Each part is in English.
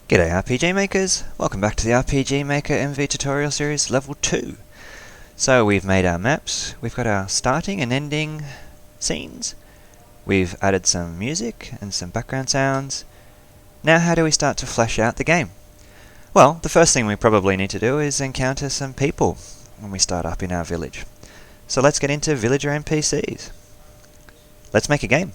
G'day RPG Makers, welcome back to the RPGMaker MV tutorial series level 2. So we've made our maps, we've got our starting and ending scenes, we've added some music and some background sounds. Now how do we start to flesh out the game? Well, the first thing we probably need to do is encounter some people when we start up in our village. So let's get into villager NPCs. Let's make a game.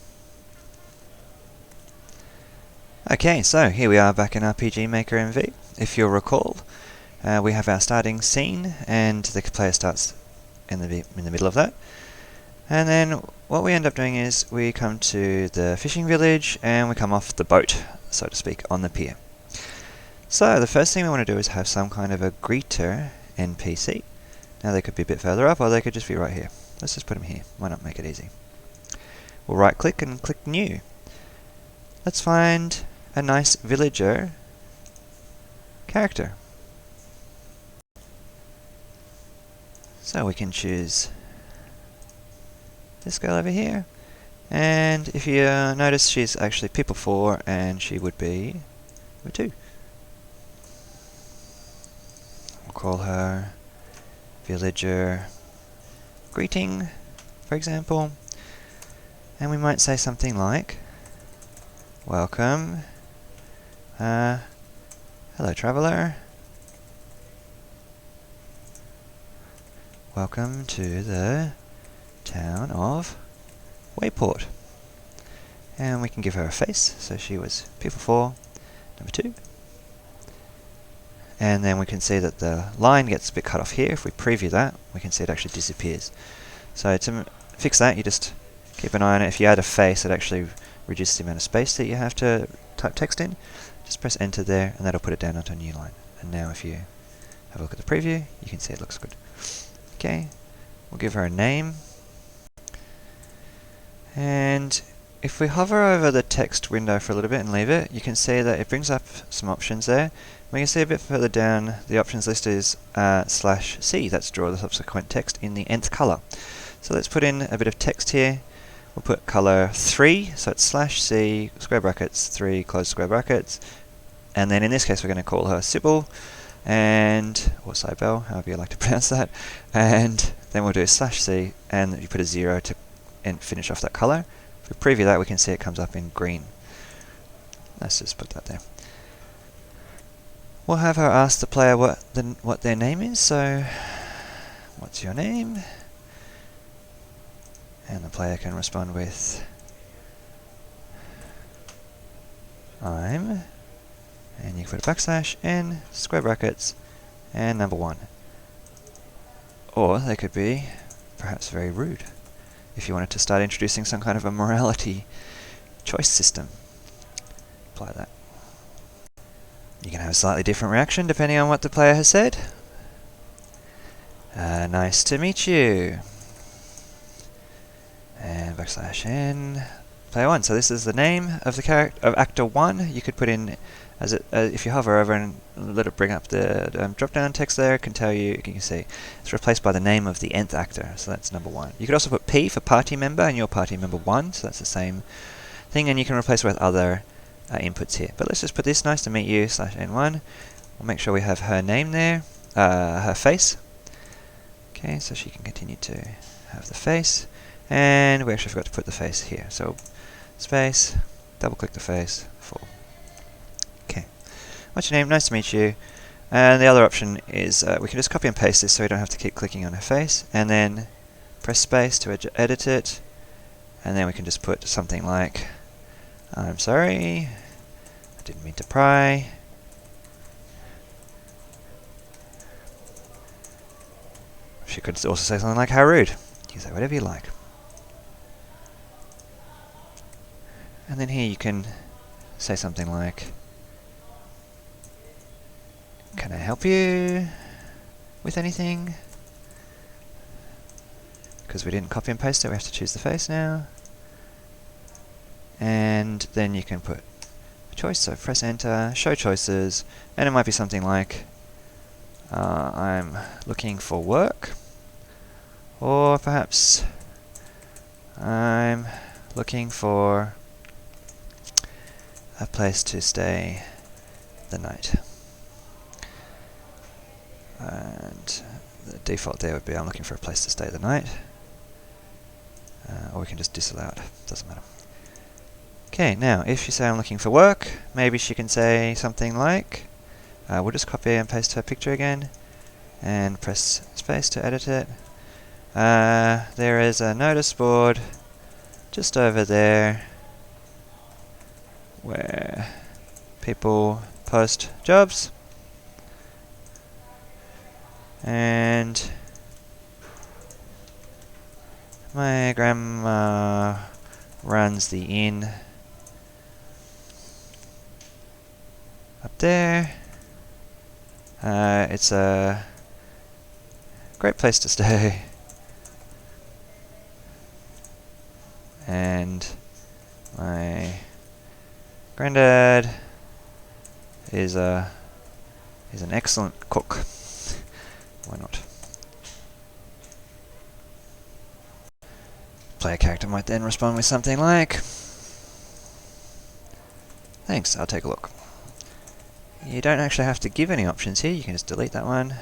Okay, so here we are back in RPGMaker MV. If you'll recall, we have our starting scene, and the player starts in the middle of that. And then what we end up doing is we come to the fishing village, and we come off the boat, so to speak, on the pier. So the first thing we want to do is have some kind of a greeter NPC. Now they could be a bit further up, or they could just be right here. Let's just put them here. Why not make it easy? We'll right click and click New. Let's find a nice villager character. So we can choose this girl over here, and if you notice, she's actually people 4 and she would be number 2. We'll call her villager greeting, for example, and we might say something like, welcome, hello traveller, welcome to the town of Wayport. And we can give her a face, so she was people 4, number 2. And then we can see that the line gets a bit cut off here. If we preview that, we can see it actually disappears. So to fix that, you just keep an eye on it. If you add a face, it actually reduces the amount of space that you have to type text in. Just press enter there, and that'll put it down onto a new line. And now if you have a look at the preview, you can see it looks good. Okay, we'll give her a name. And if we hover over the text window for a little bit and leave it, you can see that it brings up some options there. We can see a bit further down, the options list is /C, that's draw the subsequent text in the nth color. So let's put in a bit of text here. We'll put color 3, so it's /C, square brackets, 3, close square brackets. And then in this case we're going to call her Sybil, and, or Cybele, however you like to pronounce that. And then we'll do /C, and you put a 0 to finish off that color. If we preview that, we can see it comes up in green. Let's just put that there. We'll have her ask the player what their name is, so what's your name? And the player can respond with I'm, and you can put a \n, square brackets, and number 1. Or they could be perhaps very rude, if you wanted to start introducing some kind of a morality choice system. Apply that. You can have a slightly different reaction depending on what the player has said. Nice to meet you. And \n, player 1. So this is the name of the character of actor 1. You could put in, as if you hover over and let it bring up the drop-down text there, it can tell you. You can see it's replaced by the name of the nth actor. So that's number 1. You could also put P for party member, and you're party member 1. So that's the same thing, and you can replace it with other inputs here. But let's just put this, nice to meet you /n1. We'll make sure we have her name there, her face. Okay, so she can continue to have the face. And we actually forgot to put the face here. So space, double click the face, 4. Okay. What's your name? Nice to meet you. And the other option is we can just copy and paste this so we don't have to keep clicking on her face. And then press space to edit it. And then we can just put something like, I'm sorry, I didn't mean to pry. She could also say something like, how rude. You can say whatever you like. And then here you can say something like, can I help you with anything? Because we didn't copy and paste it, we have to choose the face now. And then you can put a choice, so press enter, show choices, and it might be something like, I'm looking for work, or perhaps I'm looking for a place to stay the night. And the default there would be I'm looking for a place to stay the night. Or we can just disallow it, doesn't matter. Okay, now if you say I'm looking for work, maybe she can say something like, we'll just copy and paste her picture again, and press space to edit it. There is a notice board just over there where people post jobs, and my grandma runs the inn up there. It's a great place to stay, and my granddad is an excellent cook. Why not? Player character might then respond with something like, thanks, I'll take a look. You don't actually have to give any options here, you can just delete that one.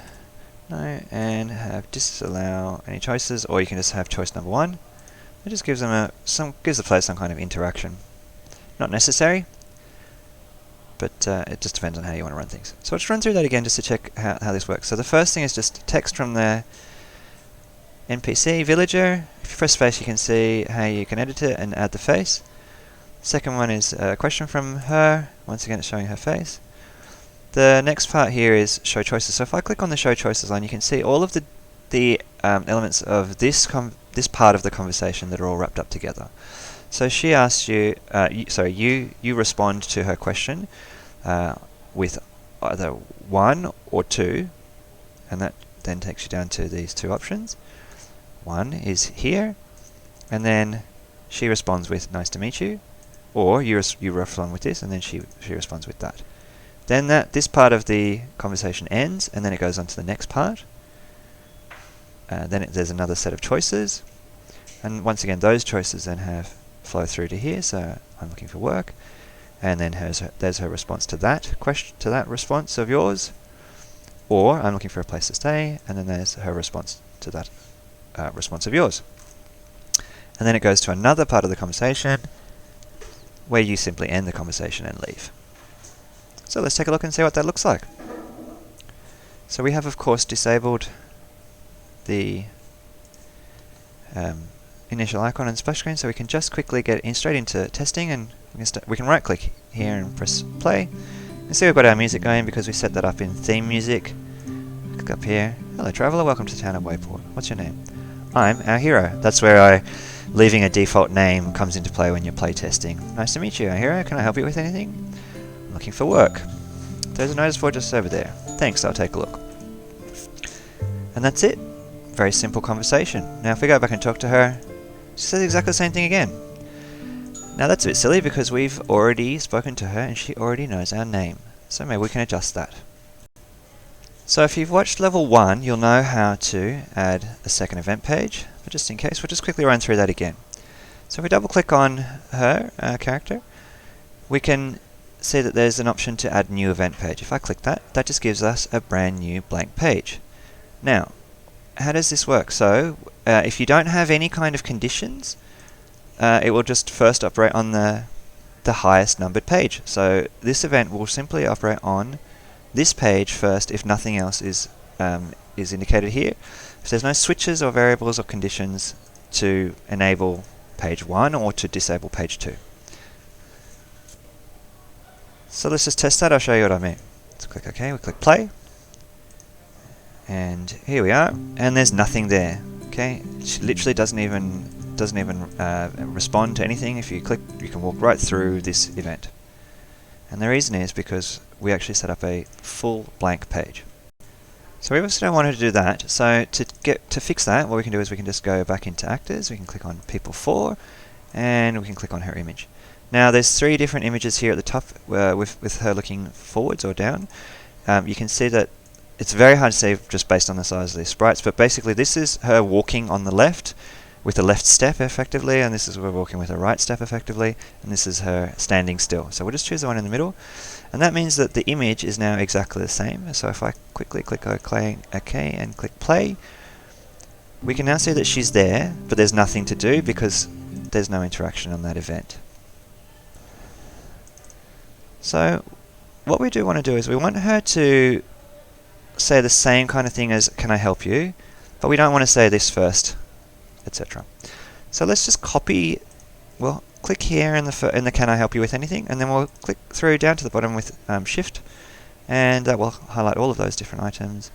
No, and have disallow any choices, or you can just have choice number 1. It just gives them gives the player some kind of interaction. Not necessary, but it just depends on how you want to run things. So let's run through that again just to check how this works. So the first thing is just text from the NPC villager. If you press space, you can see how you can edit it and add the face. Second one is a question from her. Once again, it's showing her face. The next part here is show choices. So if I click on the show choices line, you can see all of the elements of this part of the conversation that are all wrapped up together. So she asks you, you respond to her question with either 1 or 2, and that then takes you down to these 2 options. 1 is here, and then she responds with nice to meet you, or you respond with this, and then she responds with that. Then this part of the conversation ends, and then it goes on to the next part. Then there's another set of choices, and once again those choices then flow through to here. So I'm looking for work, and then there's her response to that question, to that response of yours, or I'm looking for a place to stay, and then there's her response to that response of yours. And then it goes to another part of the conversation where you simply end the conversation and leave. So let's take a look and see what that looks like. So we have, of course, disabled the initial icon on the splash screen, so we can just quickly get straight into testing, and we can right click here and press play. And see we've got our music going because we set that up in theme music. Click up here. Hello traveller, welcome to the town of Wayport. What's your name? I'm our hero. That's where leaving a default name comes into play when you're play testing. Nice to meet you, our hero. Can I help you with anything? I'm looking for work. There's a notice board just over there. Thanks, I'll take a look. And that's it. Very simple conversation. Now if we go back and talk to her, she says exactly the same thing again. Now that's a bit silly because we've already spoken to her and she already knows our name. So maybe we can adjust that. So if you've watched level 1, you'll know how to add a second event page. But just in case, we'll just quickly run through that again. So if we double click on her character, we can see that there's an option to add new event page. If I click that, that just gives us a brand new blank page. Now, how does this work? So if you don't have any kind of conditions, it will just first operate on the highest numbered page. So this event will simply operate on this page first if nothing else is indicated here. If there's no switches or variables or conditions to enable page 1 or to disable page 2. So let's just test that. I'll show you what I mean. Let's click OK, we click play. And here we are, and there's nothing there. Okay, it literally doesn't even respond to anything. If you click, you can walk right through this event. And the reason is because we actually set up a full blank page. So we obviously don't want to do that. So to fix that, what we can do is we can just go back into actors. We can click on people 4, and we can click on her image. Now there's 3 different images here at the top with her looking forwards or down. You can see that it's very hard to see just based on the size of these sprites, but basically this is her walking on the left, with a left step effectively, and this is we're walking with a right step effectively, and this is her standing still. So we'll just choose the one in the middle, and that means that the image is now exactly the same. So if I quickly click OK and click play, we can now see that she's there, but there's nothing to do because there's no interaction on that event. So what we do want to do is we want her to say the same kind of thing as "can I help you," but we don't want to say this first, etc. So let's just copy, well, click here in the "can I help you with anything," and then we'll click through down to the bottom with Shift, and that will highlight all of those different items.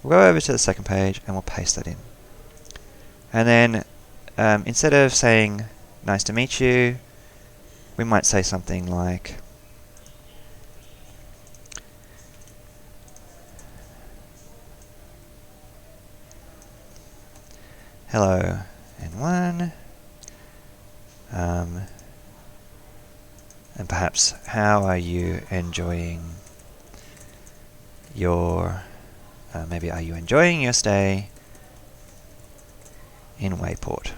We'll go over to the second page and we'll paste that in. And then instead of saying "nice to meet you," we might say something like "Hello N1, and perhaps how are you enjoying your, maybe are you enjoying your stay in Wayport?"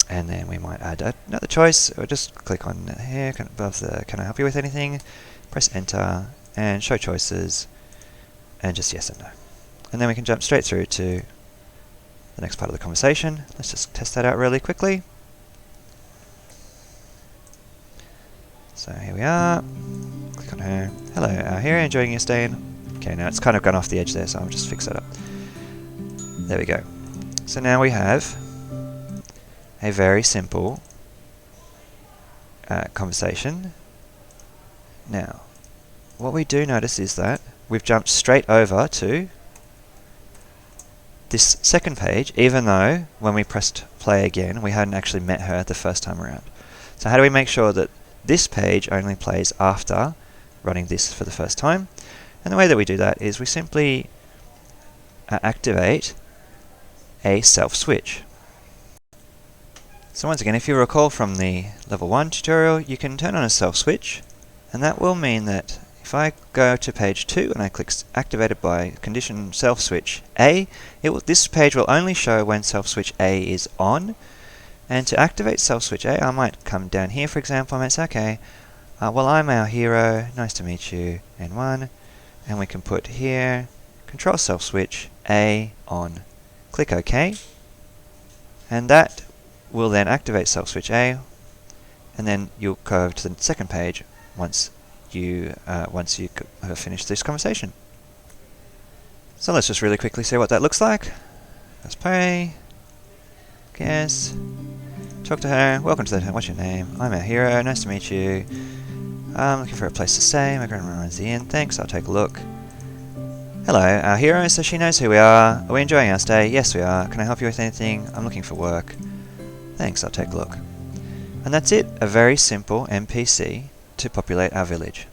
And then we might add another choice, or just click on here above the "can I help you with anything," press enter and show choices, and just yes and no. And then we can jump straight through to the next part of the conversation. Let's just test that out really quickly. So here we are. Click on her. "Hello, here, enjoying your stay in..." Okay, now it's kind of gone off the edge there, so I'll just fix that up. There we go. So now we have a very simple conversation. Now, what we do notice is that we've jumped straight over to this second page, even though when we pressed play again, we hadn't actually met her the first time around. So how do we make sure that this page only plays after running this for the first time? And the way that we do that is we simply activate a self switch. So once again, if you recall from the level 1 tutorial, you can turn on a self switch, and that will mean that if I go to page 2 and I click activated by condition self switch A, this page will only show when self switch A is on. And to activate self switch A, I might come down here, for example. I might say, okay, well, I'm our hero, nice to meet you, N1, and we can put here control self switch A on. Click OK, and that will then activate self switch A, and then you'll go over to the second page once you have finished this conversation. So let's just really quickly see what that looks like. Let's play. Guess. Talk to her. Welcome to the... What's your name? I'm our hero. Nice to meet you. I'm looking for a place to stay. My grandma runs the inn. Thanks. I'll take a look. Hello, our hero, so she knows who we are. Are we enjoying our stay? Yes, we are. Can I help you with anything? I'm looking for work. Thanks. I'll take a look. And that's it. A very simple NPC to populate our village.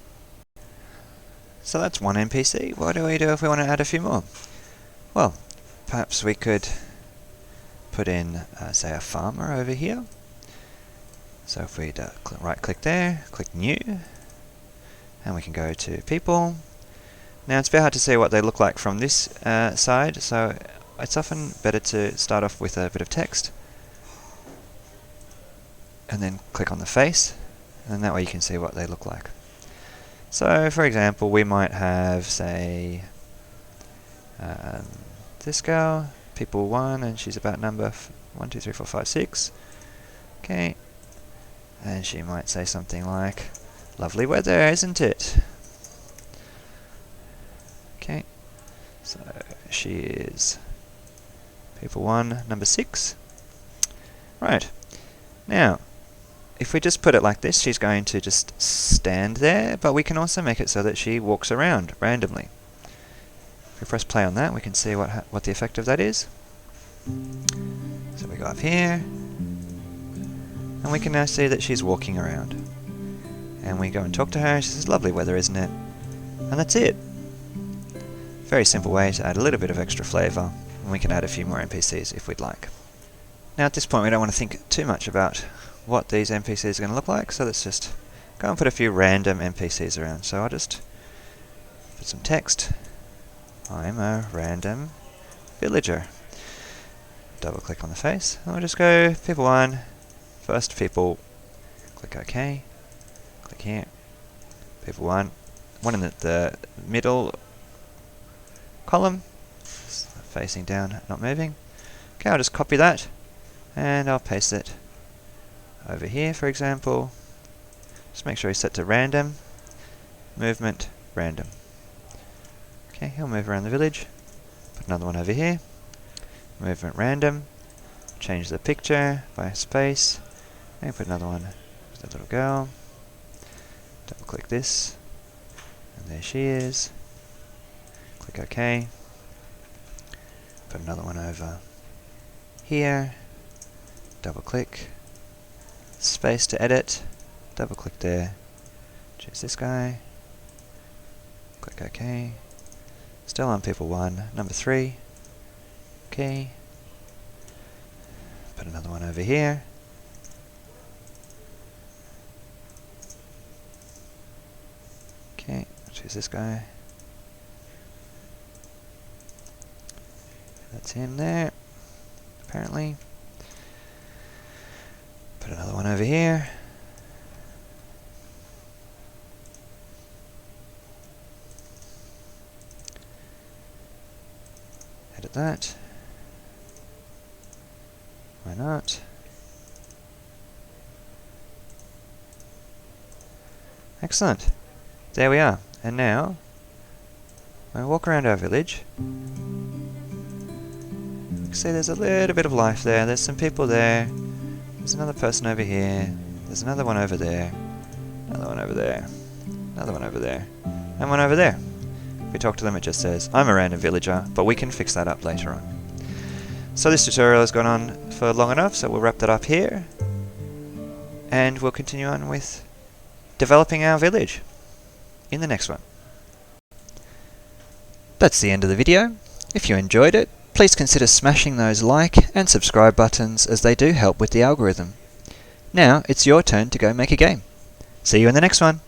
So that's one NPC. What do we do if we want to add a few more? Well, perhaps we could put in, say, a farmer over here. So if we right click there, click new, and we can go to people. Now it's a bit hard to see what they look like from this side, so it's often better to start off with a bit of text and then click on the face, and that way you can see what they look like. So for example, we might have, say, this girl, people 1, and she's about number 1, 2, 3, 4, 5, 6. Okay, and she might say something like, lovely weather, isn't it? Okay, so she is people 1, number 6. Right, now if we just put it like this, she's going to just stand there, but we can also make it so that she walks around randomly. If we press play on that, we can see what the effect of that is. So we go up here, and we can now see that she's walking around. And we go and talk to her, she says, lovely weather, isn't it? And that's it. Very simple way to add a little bit of extra flavour, and we can add a few more NPCs if we'd like. Now at this point we don't want to think too much about what these NPCs are going to look like, so let's just go and put a few random NPCs around. So I'll just put some text. I'm a random villager. Double click on the face, and we'll just go people 1, first people, click OK, click here, people 1, one in the middle column, facing down, not moving. Okay, I'll just copy that, and I'll paste it over here, for example. Just make sure he's set to random, movement, random. Okay, he'll move around the village. Put another one over here, movement random, change the picture by space, and put another one with the little girl. Double click this, and there she is. Click OK. Put another one over here, double click, space to edit, double click there, choose this guy, click OK, still on people 1, number 3, OK, put another one over here, OK, choose this guy, that's him there, apparently. Put another one over here. Edit that. Why not? Excellent. There we are. And now, when we walk around our village, you can see there's a little bit of life there. There's some people there. There's another person over here. There's another one over there. Another one over there. Another one over there. And one over there. If we talk to them, it just says, I'm a random villager, but we can fix that up later on. So this tutorial has gone on for long enough, so we'll wrap that up here. And we'll continue on with developing our village in the next one. That's the end of the video. If you enjoyed it, please consider smashing those like and subscribe buttons, as they do help with the algorithm. Now it's your turn to go make a game. See you in the next one.